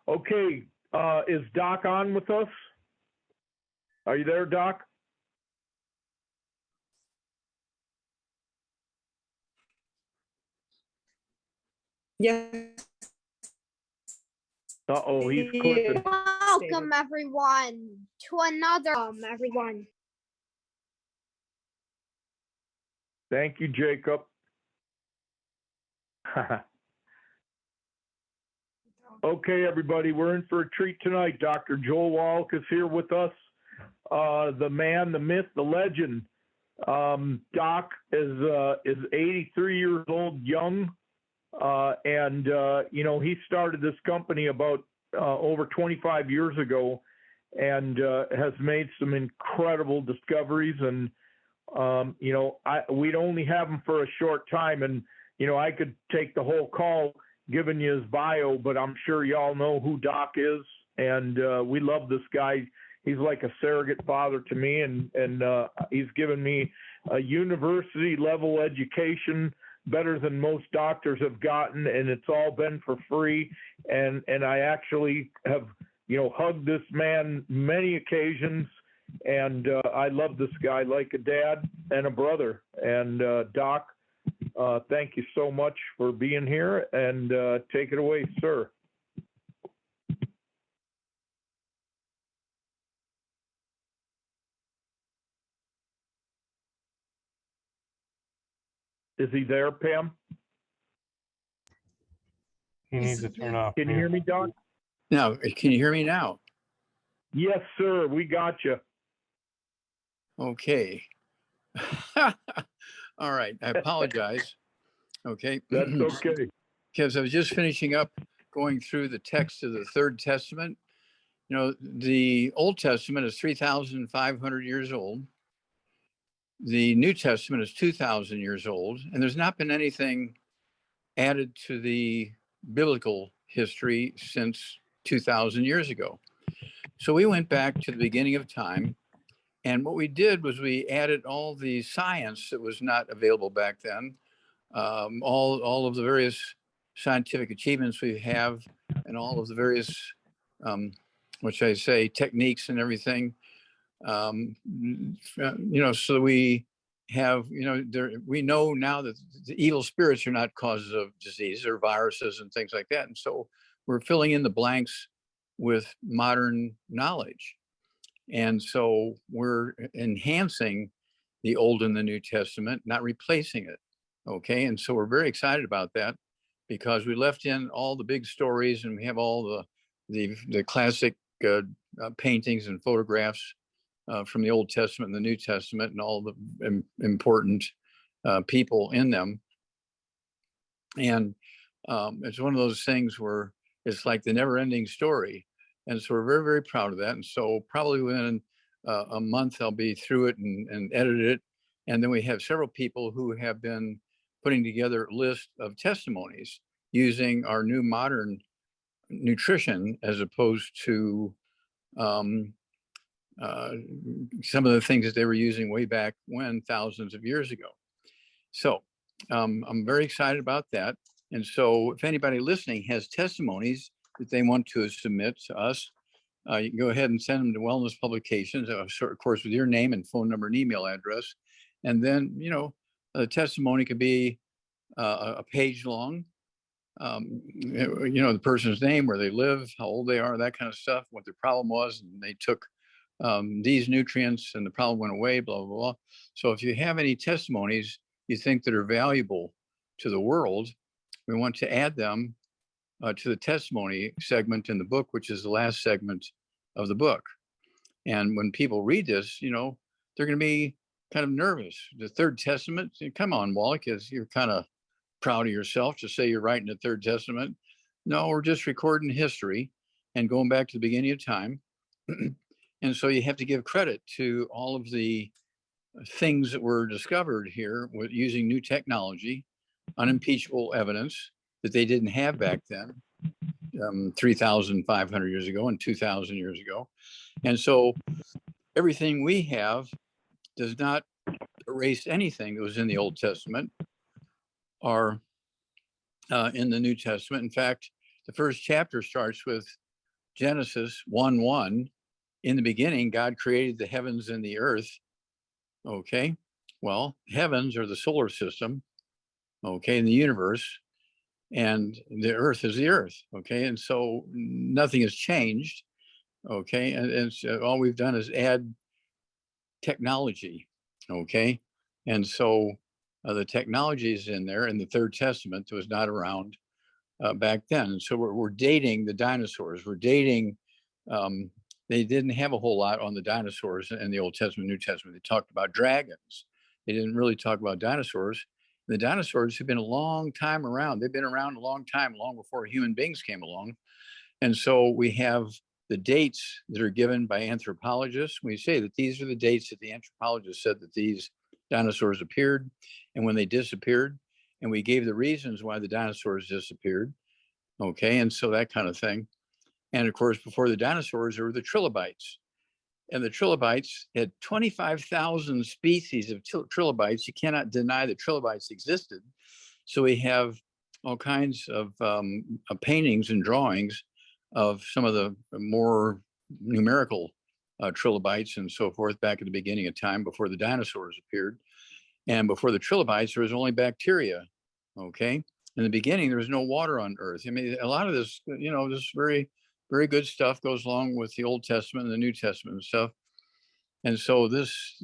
Okay, is Doc on with us? Are you there, Doc? Yes. Uh-oh, he's clipping. Welcome everyone to another everyone. Thank you, Jacob. Okay, everybody, we're in for a treat tonight. Dr. Joel Wallach is here with us. The man, the myth, the legend. Doc is 83 years old, young, and you know, he started this company about over 25 years ago, and has made some incredible discoveries. And you know, we'd only have him for a short time, and you know, I could take the whole call giving you his bio, but I'm sure y'all know who Doc is, and we love this guy. He's like a surrogate father to me, and he's given me a university level education, better than most doctors have gotten, and it's all been for free. And I actually have, you know, hugged this man many occasions, and I love this guy like a dad and a brother. And Doc, thank you so much for being here, and take it away, sir. Is he there, Pam? He needs to turn off. Can you hear me, Doc? Now, can you hear me now? Yes, sir. We got you. Okay. All right. I apologize. Okay. That's okay. Because I was just finishing up going through the text of the Third Testament. You know, the Old Testament is 3,500 years old. The New Testament is 2,000 years old, and there's not been anything added to the biblical history since 2,000 years ago. So we went back to the beginning of time, and what we did was we added all the science that was not available back then, all of the various scientific achievements we have, and all of the various, what should I say, techniques and everything. You know, so we have, you know, we know now that the evil spirits are not causes of disease or viruses and things like that. And so we're filling in the blanks with modern knowledge. And so we're enhancing the Old and the New Testament, not replacing it. Okay. And so we're very excited about that, because we left in all the big stories, and we have all the classic paintings and photographs from the Old Testament and the New Testament, and all the important people in them. And it's one of those things where it's like the never-ending story. And so we're very, very proud of that. And so probably within a month, I'll be through it and edit it. And then we have several people who have been putting together a list of testimonies using our new modern nutrition, as opposed to some of the things that they were using way back when, thousands of years ago. So I'm very excited about that. And so if anybody listening has testimonies that they want to submit to us, you can go ahead and send them to Wellness Publications, of course, with your name and phone number and email address. And then, you know, the testimony could be a page long. You know, the person's name, where they live, how old they are, that kind of stuff, what their problem was, and they took these nutrients and the problem went away, blah, blah, blah. So if you have any testimonies you think that are valuable to the world, we want to add them to the testimony segment in the book, which is the last segment of the book. And when people read this, you know, they're going to be kind of nervous. The Third Testament, come on, Wallach, you're kind of proud of yourself to say you're writing the Third Testament. No, we're just recording history and going back to the beginning of time. And so you have to give credit to all of the things that were discovered here with using new technology, unimpeachable evidence that they didn't have back then, 3,500 years ago and 2,000 years ago. And so everything we have does not erase anything that was in the Old Testament or in the New Testament. In fact, the first chapter starts with Genesis 1:1, in the beginning, God created the heavens and the earth. Okay. Well, heavens are the solar system, okay, in the universe, and the earth is the earth. Okay. And so nothing has changed. Okay. And so all we've done is add technology. Okay. And so the technology is in there in the Third Testament that was not around back then. And so we're dating the dinosaurs. We're dating, they didn't have a whole lot on the dinosaurs in the Old Testament, New Testament. They talked about dragons. They didn't really talk about dinosaurs. The dinosaurs have been a long time around. They've been around a long time, long before human beings came along. And so we have the dates that are given by anthropologists. We say that these are the dates that the anthropologists said that these dinosaurs appeared and when they disappeared. And we gave the reasons why the dinosaurs disappeared. Okay. And so that kind of thing. And of course, before the dinosaurs, there were the trilobites. And the trilobites had 25,000 species of trilobites. You cannot deny that trilobites existed. So we have all kinds of paintings and drawings of some of the more numerical trilobites and so forth back at the beginning of time before the dinosaurs appeared. And before the trilobites, there was only bacteria. Okay. In the beginning, there was no water on Earth. I mean, a lot of this, this very, very good stuff goes along with the Old Testament and the New Testament and stuff. And so this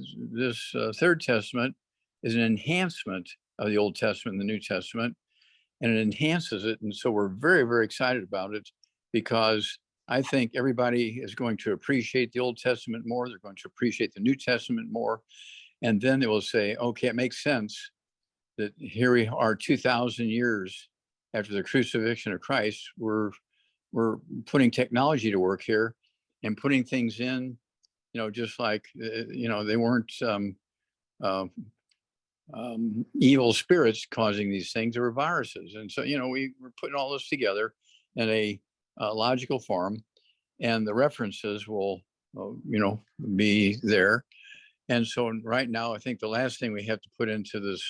Third Testament is an enhancement of the Old Testament and the New Testament, and it enhances it. And so we're very, very excited about it because I think everybody is going to appreciate the Old Testament more. They're going to appreciate the New Testament more. And then they will say, okay, it makes sense that here we are 2,000 years after the crucifixion of Christ. We're putting technology to work here and putting things in, just like, they weren't evil spirits causing these things. There were viruses. And so, we were putting all this together in a logical form, and the references will, be there. And so right now, I think the last thing we have to put into this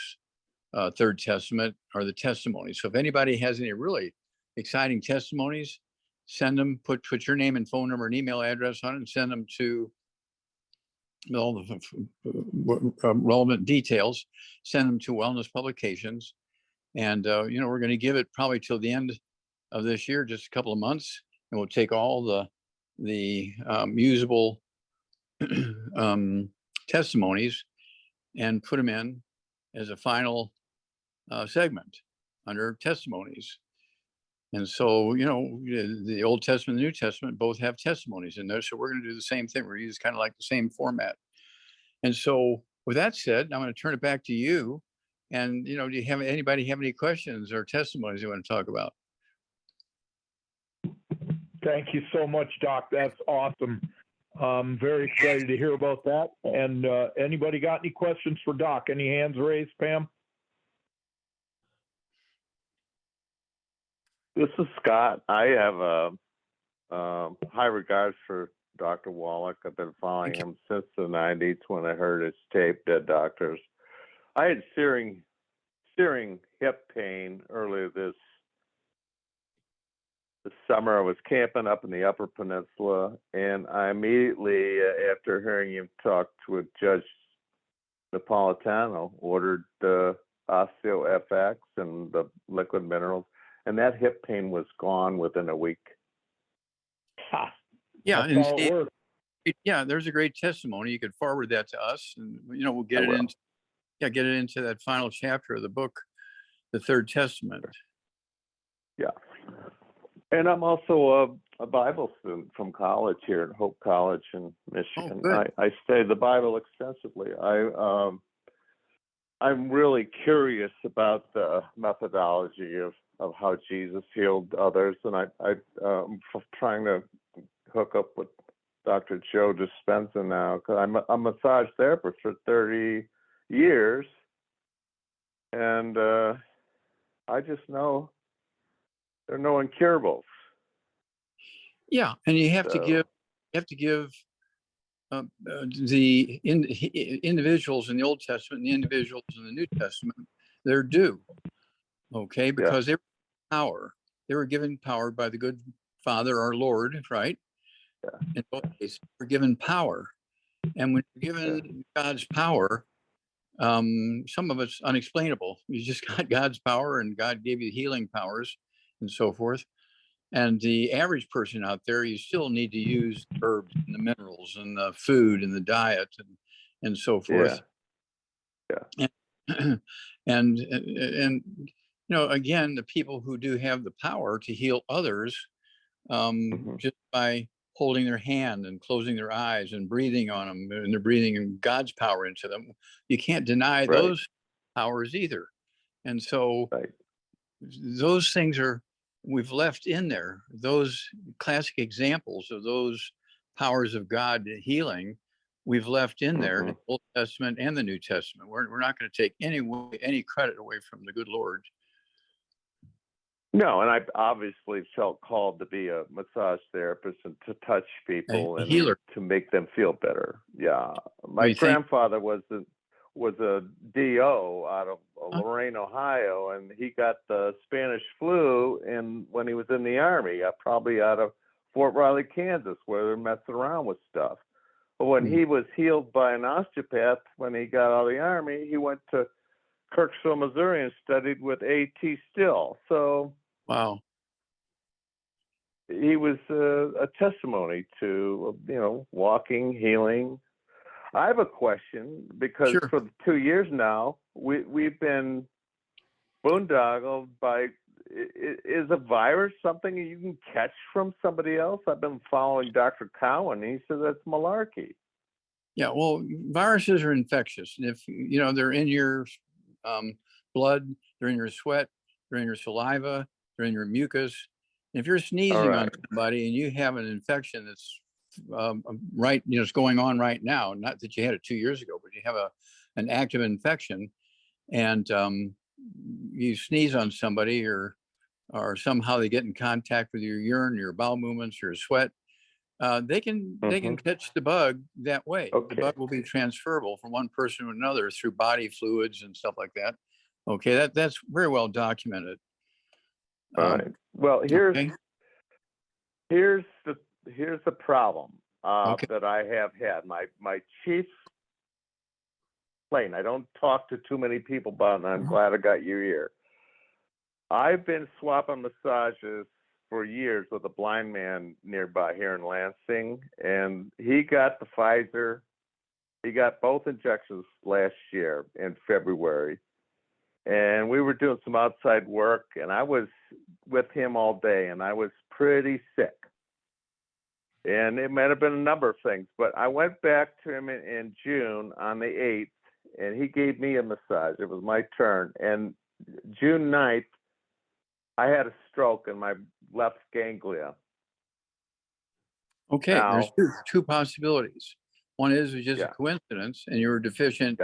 Third Testament are the testimonies. So if anybody has any really exciting testimonies, send them, put your name and phone number and email address on it and send them to all the relevant details, send them to Wellness Publications. And, we're going to give it probably till the end of this year, just a couple of months, and we'll take all the usable testimonies and put them in as a final segment under testimonies. And so, the Old Testament and the New Testament both have testimonies in there. So we're going to do the same thing. We're going to use kind of like the same format. And so with that said, I'm going to turn it back to you. And, do you have anybody have any questions or testimonies you want to talk about? Thank you so much, Doc. That's awesome. I'm very excited to hear about that. And anybody got any questions for Doc? Any hands raised, Pam? This is Scott. I have high regards for Dr. Wallach. I've been following him since the 90s when I heard his tape, Dead Doctors. I had searing hip pain earlier this summer. I was camping up in the Upper Peninsula, and I immediately, after hearing him talk with Judge Napolitano, ordered the OsteoFX and the liquid minerals, and that hip pain was gone within a week. Yeah, That's how it works. Yeah, there's a great testimony. You could forward that to us, and we'll get it into that final chapter of the book, the Third Testament. Yeah. And I'm also a Bible student from college here at Hope College in Michigan. I study the Bible extensively. I'm really curious about the methodology of how Jesus healed others, and I'm trying to hook up with Dr. Joe Dispenza now, because I'm a massage therapist for 30 years, and I just know there are no incurables. Yeah, and you have to give the individuals in the Old Testament and the individuals in the New Testament their due. Okay, because they were given power by the good Father, our Lord, right? Yeah. In both cases, we're given power. And when you're given God's power, some of it's unexplainable. You just got God's power, and God gave you healing powers and so forth. And the average person out there, you still need to use herbs and the minerals and the food and the diet and so forth. Yeah. And you know, again, the people who do have the power to heal others, just by holding their hand and closing their eyes and breathing on them, and they're breathing God's power into them, you can't deny those powers either. And so those things we've left in there, those classic examples of those powers of God healing, we've left in there in the Old Testament and the New Testament. We're not going to take any credit away from the good Lord. No, and I obviously felt called to be a massage therapist and to touch people A and healer. to make them feel better. Yeah, my grandfather was a DO out of Lorain, Ohio, and he got the Spanish flu when he was in the Army, probably out of Fort Riley, Kansas, where they're messing around with stuff. But when he was healed by an osteopath when he got out of the Army, he went to Kirksville, Missouri, and studied with A.T. Still. So wow, he was a testimony to, walking, healing. I have a question, because for 2 years now, we've been boondoggled by, is a virus something you can catch from somebody else? I've been following Dr. Cowan. He says that's malarkey. Yeah, well, viruses are infectious. And if, they're in your blood, they're in your sweat, they're in your saliva, they're in your mucus. If you're sneezing on somebody and you have an infection that's it's going on right now, not that you had it 2 years ago, but you have an active infection, and you sneeze on somebody, or somehow they get in contact with your urine, your bowel movements, your sweat, they can catch the bug that way. The bug will be transferable from one person to another through body fluids and stuff like that. Okay, that's very well documented. All right. Well, here's the problem that I have had. My chief complaint, I don't talk to too many people about it, and I'm glad I got you here. I've been swapping massages for years with a blind man nearby here in Lansing, and he got the Pfizer. He got both injections last year in February, and we were doing some outside work, and I was with him all day, and I was pretty sick. And it might have been a number of things, but I went back to him in June on the 8th, and he gave me a massage. It was my turn. And June 9th, I had a stroke in my left ganglia. Okay, there's two possibilities. One is just a coincidence, and you were deficient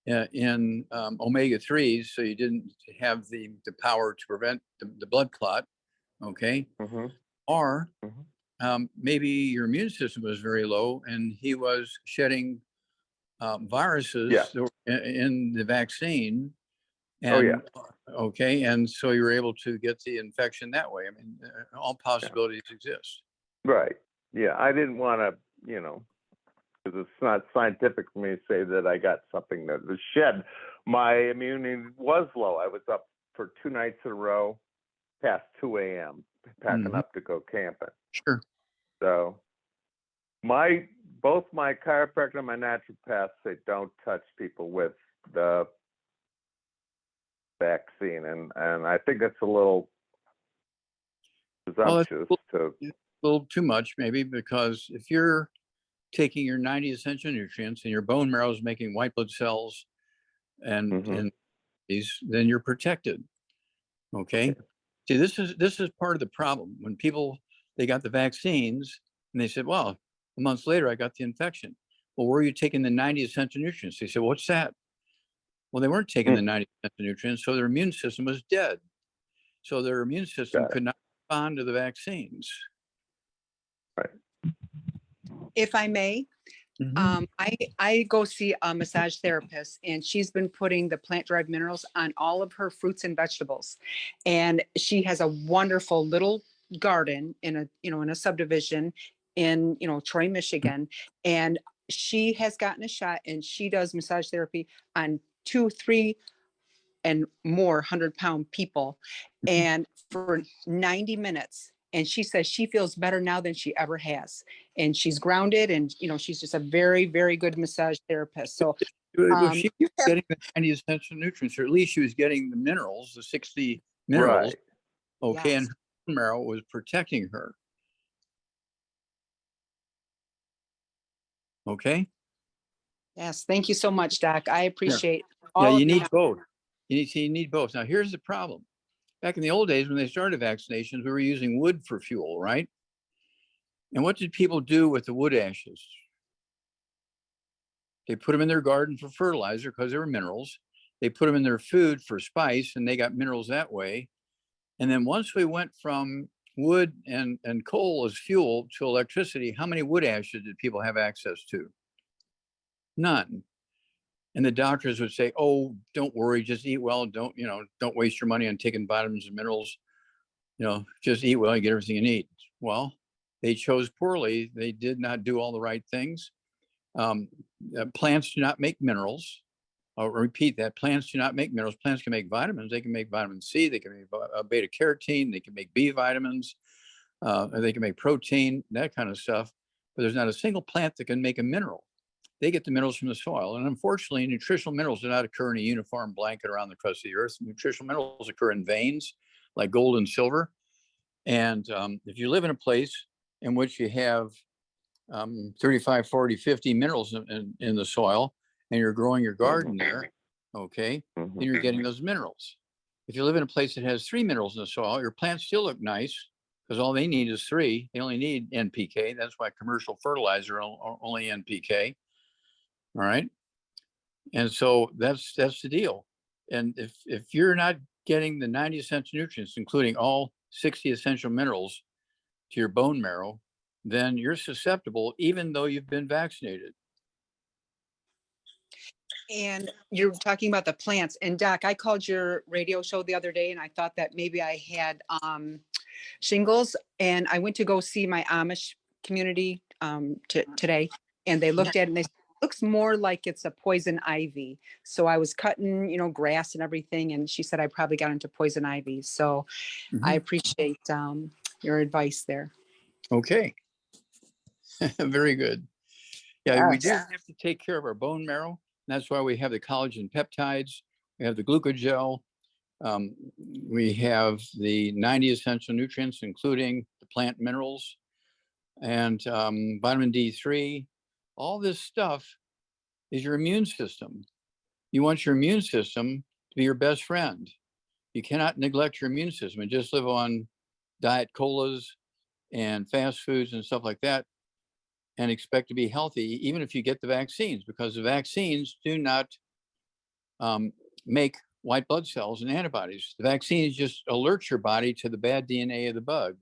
in omega-3s, so you didn't have the power to prevent the blood clot. Okay, or maybe your immune system was very low, and he was shedding viruses that were in the vaccine. And, okay, and so you were able to get the infection that way. I mean, all possibilities exist. Right. Yeah, I didn't want to, because it's not scientific for me to say that I got something that was shed. My immunity was low. I was up for 2 nights in a row past 2 a.m. packing up to go camping. Sure. So both my chiropractor and my naturopath say don't touch people with the vaccine, and I think that's a little presumptuous. A little too much, maybe, because if you're taking your 90 essential nutrients and your bone marrow is making white blood cells, and then you're protected. Okay. See, this is part of the problem. When people, they got the vaccines and they said, well, a month later I got the infection. Well, where are you taking the 90 essential nutrients? They said, what's that? Well, they weren't taking the 90 essential nutrients, so their immune system was dead. So their immune system could not respond to the vaccines. Right. If I may, I go see a massage therapist, and she's been putting the plant-derived minerals on all of her fruits and vegetables. And she has a wonderful little garden in a, in a subdivision in, Troy, Michigan. And she has gotten a shot, and she does massage therapy on 2, 3, and more 100-pound people, and for 90 minutes. And she says she feels better now than she ever has. And she's grounded, and, she's just a very, very good massage therapist. So Well, she was getting the 90 essential nutrients, or at least she was getting the minerals, the 60 minerals. Right. Okay. Yes. And her bone marrow was protecting her. Okay. Yes. Thank you so much, Doc. I appreciate Yeah, all you of your need both. You need both. Now, here's the problem. Back in the old days, when they started vaccinations, we were using wood for fuel, right? And what did people do with the wood ashes? They put them in their garden for fertilizer because they were minerals. They put them in their food for spice, and they got minerals that way. And then once we went from wood and coal as fuel to electricity, how many wood ashes did people have access to? None. And the doctors would say, oh, don't worry, just eat well. Don't waste your money on taking vitamins and minerals. Just eat well, you get everything you need. Well, they chose poorly. They did not do all the right things. Plants do not make minerals. I'll repeat that. Plants do not make minerals. Plants can make vitamins. They can make vitamin C. They can make beta carotene. They can make B vitamins. They can make protein, that kind of stuff. But there's not a single plant that can make a mineral. They get the minerals from the soil. And unfortunately, nutritional minerals do not occur in a uniform blanket around the crust of the earth. Nutritional minerals occur in veins like gold and silver. And if you live in a place in which you have 35, 40, 50 minerals in the soil, and you're growing your garden there, okay, then you're getting those minerals. If you live in a place that has 3 minerals in the soil, your plants still look nice because all they need is 3. They only need NPK. That's why commercial fertilizer only NPK. All right. And so that's the deal. And if you're not getting the 90 essential nutrients, including all 60 essential minerals to your bone marrow, then you're susceptible, even though you've been vaccinated. And you're talking about the plants. And Doc, I called your radio show the other day, and I thought that maybe I had shingles. And I went to go see my Amish community today, and they looked at it and they said, it looks more like it's a poison ivy. So I was cutting, grass and everything. And she said, I probably got into poison ivy. So I appreciate your advice there. Okay. Very good. Yeah, we do Yes. have to take care of our bone marrow. That's why we have the collagen peptides. We have the glucogel. We have the 90 essential nutrients, including the plant minerals and vitamin D3. All this stuff is your immune system. You want your immune system to be your best friend. You cannot neglect your immune system and just live on diet colas and fast foods and stuff like that and expect to be healthy, even if you get the vaccines, because the vaccines do not make white blood cells and antibodies. The vaccines just alert your body to the bad DNA of the bug.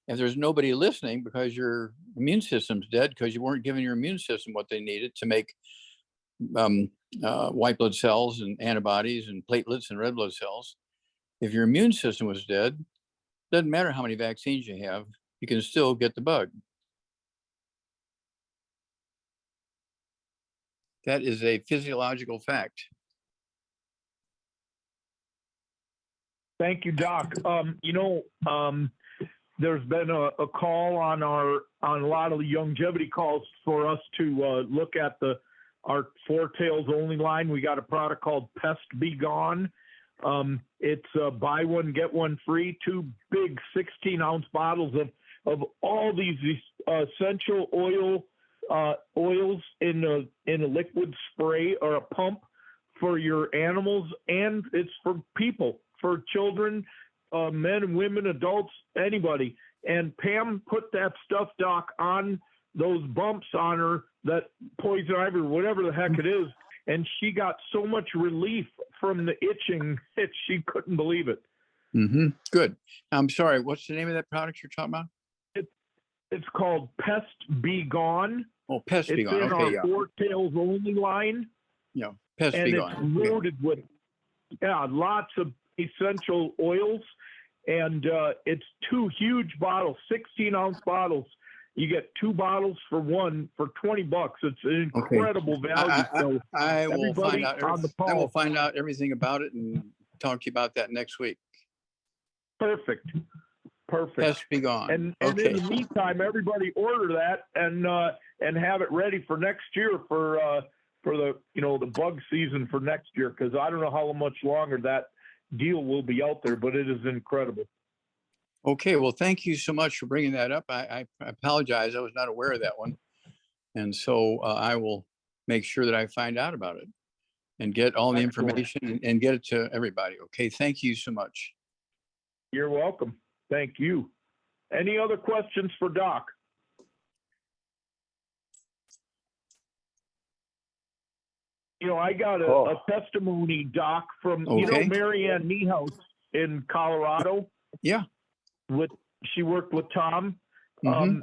If there's nobody listening because your immune system's dead because you weren't giving your immune system what they needed to make white blood cells and antibodies and platelets and red blood cells, if your immune system was dead, doesn't matter how many vaccines you have, you can still get the bug. That is a physiological fact. Thank you, Doc. There's been a call on a lot of the longevity calls for us to look at our Four Tails Only line. We got a product called Pest Be Gone. It's buy one, get one free, 2 big 16-ounce bottles of all these essential oils in a liquid spray or a pump for your animals, and it's for people, for children, men and women, adults, anybody. And Pam put that stuff, Doc, on those bumps on her, that poison ivy, whatever the heck it is, and she got so much relief from the itching that she couldn't believe it. Good. I'm sorry, what's the name of that product you're talking about? It's called Pest Be Gone. Oh, Pest Be Gone. It's in Okay, our yeah. Four Tails Only line. Yeah, Pest And Be it's Gone. loaded with, lots of essential oils. and it's 2 huge bottles, 16-ounce bottles. You get 2 bottles for $20. It's an incredible value. So I will everybody find out. on the I will call. find out everything about it and talk to you about that next week. Perfect. Pest be gone. And Okay. in the meantime, everybody order that and have it ready for next year for the the bug season for next year, because I don't know how much longer that deal will be out there, but it is incredible. Okay. Well, thank you so much for bringing that up. I apologize. I was not aware of that one. And so I will make sure that I find out about it and get all the Excellent. information and get it to everybody. Okay. Thank you so much. You're welcome. Thank you. Any other questions for Doc? I got a testimony, Doc, from Okay. Marianne Niehaus in Colorado. Yeah. She worked with Tom. Mhm.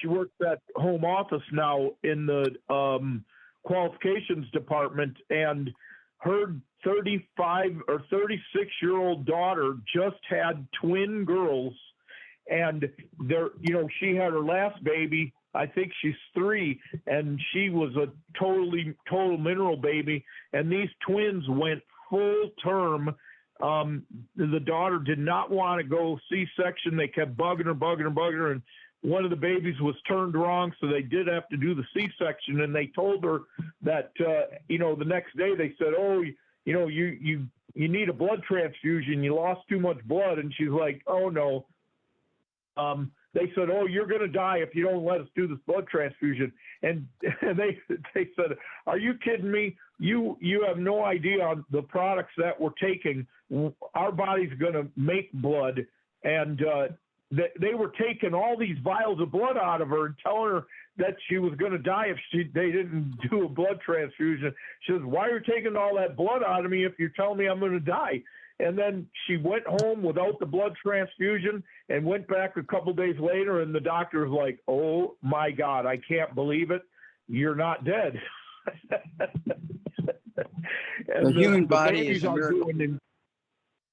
She works at home office now in the qualifications department, and her 35 or 36-year-old daughter just had twin girls, and she had her last baby. I think she's 3, and she was a total mineral baby, and these twins went full term. The daughter did not want to go C-section. They kept bugging her, and one of the babies was turned wrong, so they did have to do the C-section. And they told her that, the next day they said, "Oh, you need a blood transfusion. You lost too much blood." And she's like, "Oh no." They said, "Oh, you're going to die if you don't let us do this blood transfusion." And they said, "Are you kidding me? You have no idea on the products that we're taking. Our body's going to make blood." And they were taking all these vials of blood out of her and telling her that she was going to die if they didn't do a blood transfusion. She says, "Why are you taking all that blood out of me if you're telling me I'm going to die?" And then she went home without the blood transfusion and went back a couple days later, and the doctor was like, "Oh my God, I can't believe it. You're not dead." The human body is a miracle. The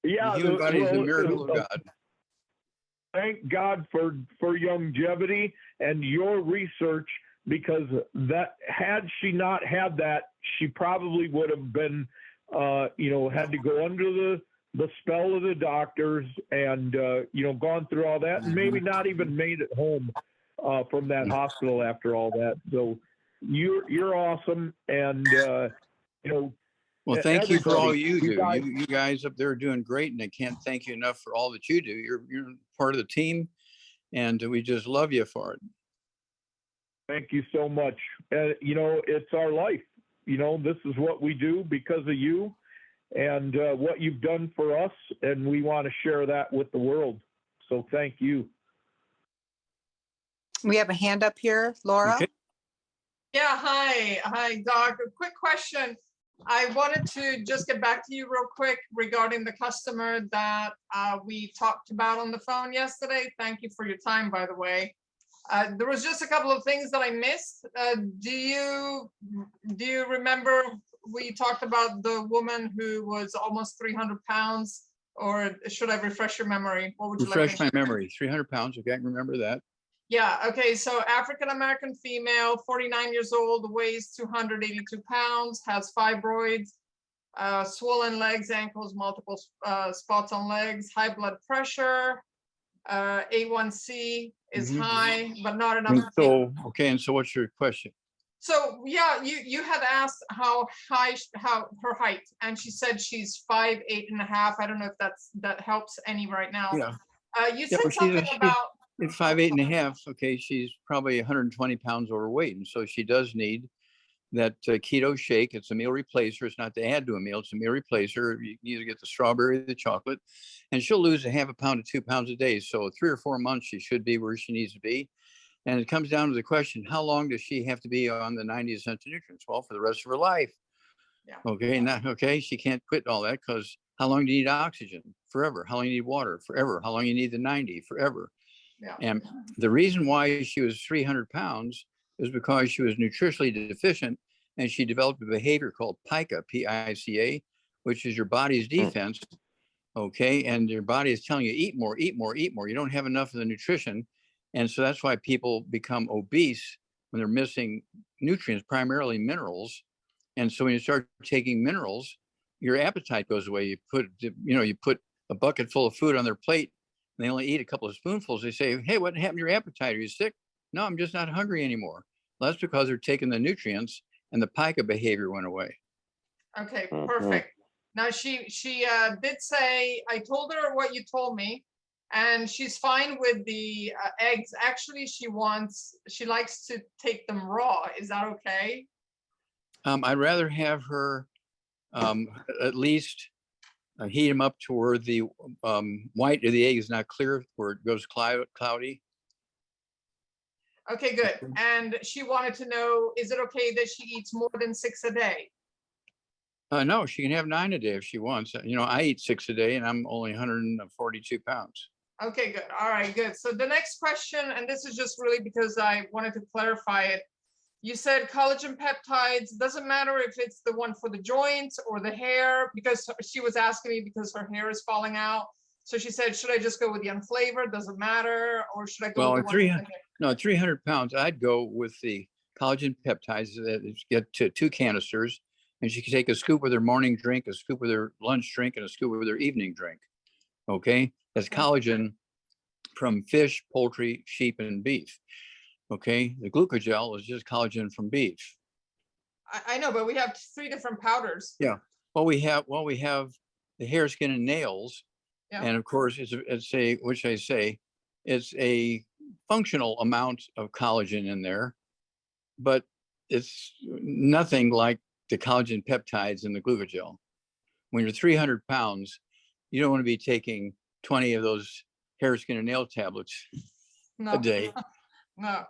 human body is a miracle of God. Thank God for Youngevity and your research, because that, had she not had that, she probably would have been, had to go under the spell of the doctors and, gone through all that, and maybe not even made it home from that hospital after all that. So you're awesome. And, well, thank you for all everybody, you do. guys- You guys up there are doing great, and I can't thank you enough for all that you do. You're part of the team, and we just love you for it. Thank you so much. It's our life. This is what we do because of you and what you've done for us, and we want to share that with the world. So thank you. We have a hand up here, Laura. Okay. Yeah, hi, Doc. A quick question. I wanted to just get back to you real quick regarding the customer that we talked about on the phone yesterday. Thank you for your time, by the way. There was just a couple of things that I missed. Do you remember we talked about the woman who was almost 300 pounds, or should I refresh your memory? What would you like? Refresh my memory. 300 pounds. Okay, I can remember that. Yeah, okay, so African-American female, 49 years old, weighs 282 pounds, has fibroids, swollen legs, ankles, multiple spots on legs, high blood pressure, A1C is high, but not enough. And so what's your question? So yeah, you had asked how her height, and she said she's 5'8.5". I don't know if that helps any right now. Yeah. You said something about. At 5'8.5", okay, she's probably 120 pounds overweight, and so she does need that keto shake. It's a meal replacer. It's not to add to a meal. It's a meal replacer. You can either get the strawberry or the chocolate, and she'll lose a half a pound to 2 pounds a day. So 3 or 4 months, she should be where she needs to be. And it comes down to the question, how long does she have to be on the 90 essential nutrients? Well, for the rest of her life. Yeah. Okay, she can't quit all that, because how long do you need oxygen? Forever. How long do you need water? Forever. How long you need the 90? Forever. Yeah. And the reason why she was 300 pounds is because she was nutritionally deficient, and she developed a behavior called PICA, P-I-C-A, which is your body's defense okay? And your body is telling you, eat more, eat more, eat more. You don't have enough of the nutrition. And so that's why people become obese when they're missing nutrients, primarily minerals. And so when you start taking minerals, your appetite goes away. You put a bucket full of food on their plate and they only eat a couple of spoonfuls. They say, hey, what happened to your appetite? Are you sick? No, I'm just not hungry anymore. Well, that's because they're taking the nutrients and the pica behavior went away. Okay, perfect. Now she did say, I told her what you told me, and she's fine with the eggs. Actually, she likes to take them raw. Is that okay? I'd rather have her at least heat them up to where the white of the egg is not clear, where it goes cloudy. Okay, good. And she wanted to know, is it okay that she eats more than 6 a day? No, she can have 9 a day if she wants. I eat 6 a day and I'm only 142 pounds. Okay, good. All right, good. So the next question, and this is just really because I wanted to clarify it. You said collagen peptides, doesn't matter if it's the one for the joints or the hair, because she was asking me because her hair is falling out. So she said, should I just go with the unflavored? Doesn't matter. Or should I go with the one with the hair? No, 300 pounds, I'd go with the collagen peptides that get to 2 canisters. And she can take a scoop with her morning drink, a scoop with her lunch drink, and a scoop with her evening drink. Okay, that's collagen from fish, poultry, sheep, and beef. Okay, the glucogel is just collagen from beef. I know, but we have 3 different powders. Yeah. Well, we have the hair, skin, and nails, and of course, it's a functional amount of collagen in there, but it's nothing like the collagen peptides and the glucogel. When you're 300 pounds, you don't want to be taking 20 of those hair, skin, and nail tablets a day. No.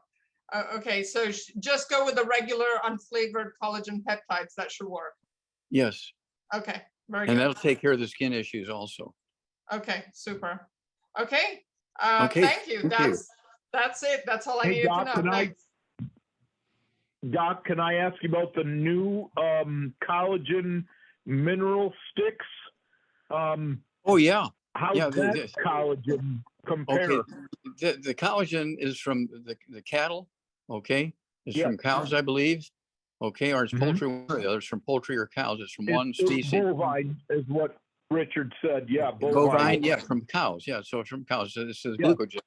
Okay, so just go with the regular unflavored collagen peptides. That should work. Yes. Okay, very And good. that'll take care of the skin issues also. Okay, super. Okay, Okay, thank you. thank you. That's it. That's all I Hey, needed Doc, to know. Thanks. Doc, can I ask you about the new collagen mineral sticks? Oh yeah. How's that collagen compare? Okay. The collagen is from the cattle. Okay, it's from cows, I believe. Okay, or it's poultry. One or the other. It's from poultry or cows. It's from one species. Bovine is what Richard said. Yeah, bovine. Yeah, from cows. Yeah, so it's from cows. So this is glucogen.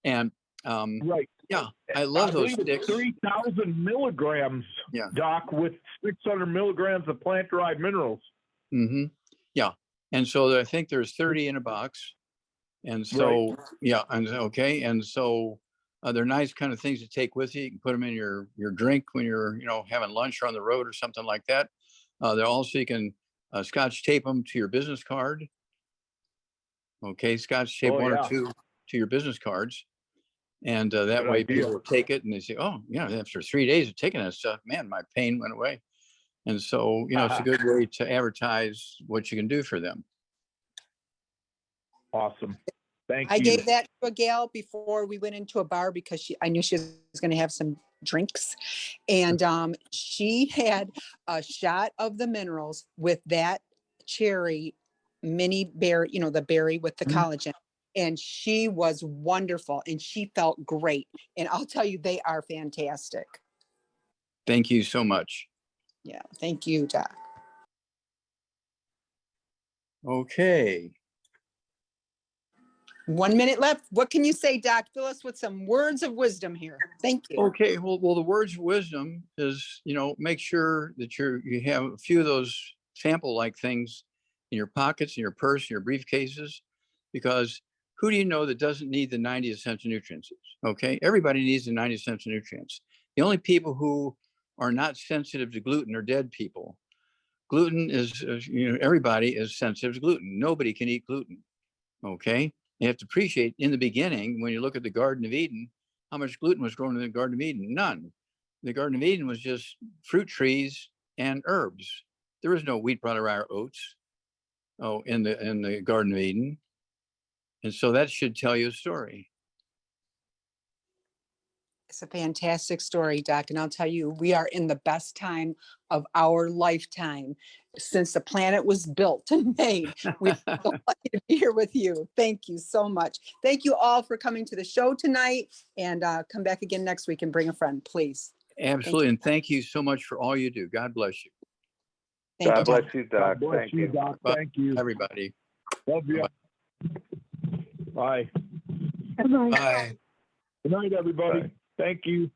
And right. Yeah, I love those sticks. 3,000 milligrams, Doc, with 600 milligrams of plant-derived minerals. Mm-hmm. Yeah, and so I think there's 30 in a box, and so and so they're nice kind of things to take with you. You can put them in your drink when you're having lunch or on the road or something like that. They're also, you can Scotch tape them to your business card. Okay, Scotch tape one or two to your business cards. And that way people will take it and they say, oh, after 3 days of taking that stuff, man, my pain went away. And so, it's a good way to advertise what you can do for them. Awesome. Thank you. I gave that to a gal before we went into a bar because I knew she was going to have some drinks. And she had a shot of the minerals with that cherry mini berry, the berry with the collagen. And she was wonderful and she felt great. And I'll tell you, they are fantastic. Thank you so much. Yeah. Thank you, Doc. Okay. 1 minute left. What can you say, Doc? Fill us with some words of wisdom here. Thank you. Okay. Well, the words of wisdom is, make sure that you have a few of those sample-like things in your pockets, in your purse, in your briefcases, because who do you know that doesn't need the 90 essential nutrients? Okay, everybody needs the 90 essential nutrients. The only people who are not sensitive to gluten are dead people. Gluten is, everybody is sensitive to gluten. Nobody can eat gluten. Okay, you have to appreciate in the beginning, when you look at the Garden of Eden, how much gluten was grown in the Garden of Eden? None. The Garden of Eden was just fruit trees and herbs. There was no wheat, barley, rye, or oats. In the Garden of Eden. And so that should tell you a story. It's a fantastic story, Doc. And I'll tell you, we are in the best time of our lifetime since the planet was built and made. We're so lucky to be here with you. Thank you so much. Thank you all for coming to the show tonight, and come back again next week and bring a friend, please. Absolutely. And thank you so much for all you do. God bless you. Thank God you, bless Doc. you, Doc. God bless Thank you, you. Doc. Bye. Thank you. Everybody. Love you. Bye. Bye. Bye. Good night, everybody. Bye. Thank you.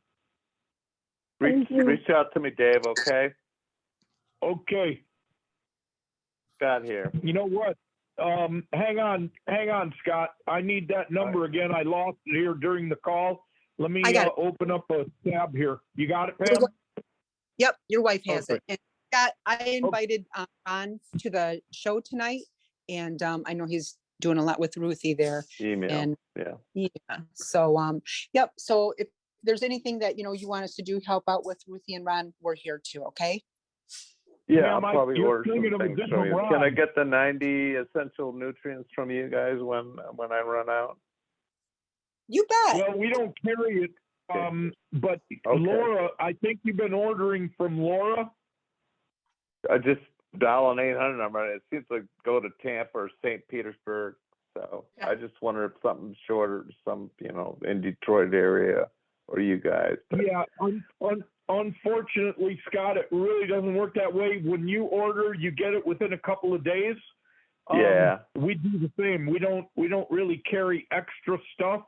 Thank you. Reach out to me, Dave, okay? Okay. Scott here. You know what? Hang on, Scott. I need that number again. I lost it here during the call. Let me I got it. open up a tab here. You got it, Pam? Yep, your wife has Perfect. it. And Scott, I invited Ron to the show tonight, and I know he's doing a lot with Ruthie there. Email. And Yeah. yeah, so yep. So if there's anything that you want us to do, help out with Ruthie and Ron, we're here too. Okay. Yeah, I'll Ma'am, probably you're order thinking some of a things from different you. Ron. Can I get the 90 essential nutrients from you guys when I run out? You bet. Well, we don't carry it, but Okay. Laura, I think you've been ordering from Laura. I just dial an 800 number. It seems to go to Tampa or St. Petersburg. So Yeah. I just wonder if something's shorter, in Detroit area or you guys. But Yeah, unfortunately, Scott, it really doesn't work that way. When you order, you get it within a couple of days. Yeah. We do the same. We don't really carry extra stuff.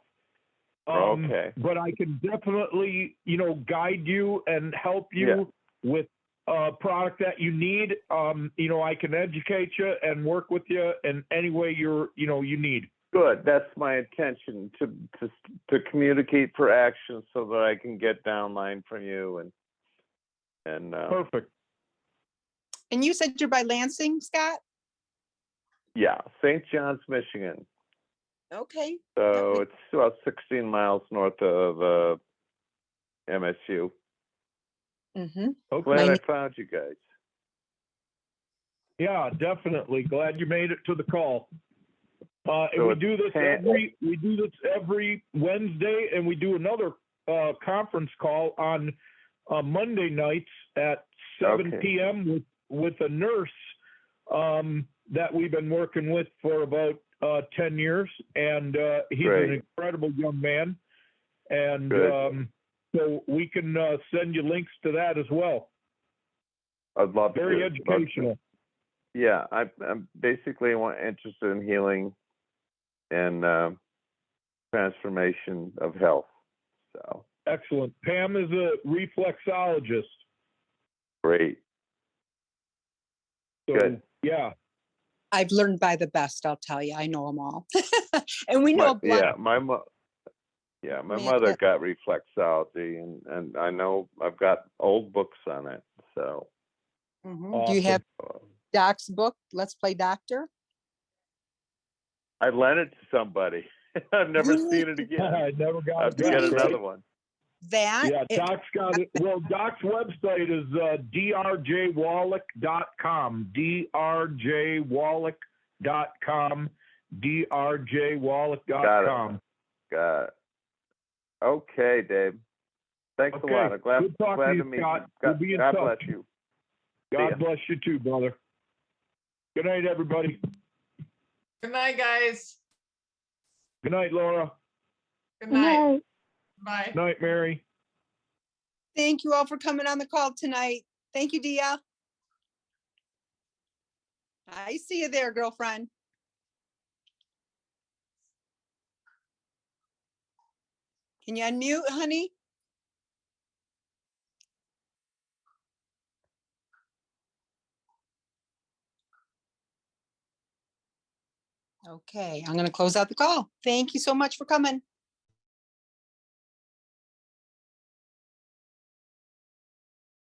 Okay. But I can definitely, guide you and help you with a product that you need. I can educate you and work with you in any way you need. Good. That's my intention to communicate for action so that I can get downline from you and Perfect. And you said you're by Lansing, Scott? yeah, St. John's, Michigan. Okay. So it's about 16 miles north of MSU. Mm-hmm. Okay. Glad I found you guys. Yeah, definitely. Glad you made it to the call. And So we it's do this 10 every Wednesday, and we do another conference call on Monday nights at 7 Okay. p.m. with a nurse that we've been working with for about 10 years, and he's Great. an incredible young man, and Good. so we can send you links to that as well. I'd love to. Very Love to. educational. Yeah, I'm basically interested in healing and transformation of health. So Excellent. Pam is a reflexologist. great. So, Good. yeah. I've learned by the best, I'll tell you. I know them all. And we know blood. My Man, mother got reflexology, and I know I've got old books on it. So Mhm. Do you have Doc's book, Let's Play Doctor? I lent it to somebody. I've never seen it again. I never I got have to it get back, another right? one. That? Yeah, Doc's got it. Well, Doc's website is drjwallach.com. drjwallach.com. drjwallach.com. Got it. Okay, Dave. Thanks Okay. a lot. I'm glad, Good talking glad to you, to meet Scott. you. We'll God, be in God touch. bless you. See ya. God bless you too, brother. Good night, everybody. Good night, guys. Good night, Laura. Good night. Bye. Bye. Good night, Mary. Thank you all for coming on the call tonight. Thank you, Dia. I see you there, girlfriend. Can you unmute, honey? Okay, I'm going to close out the call. Thank you so much for coming.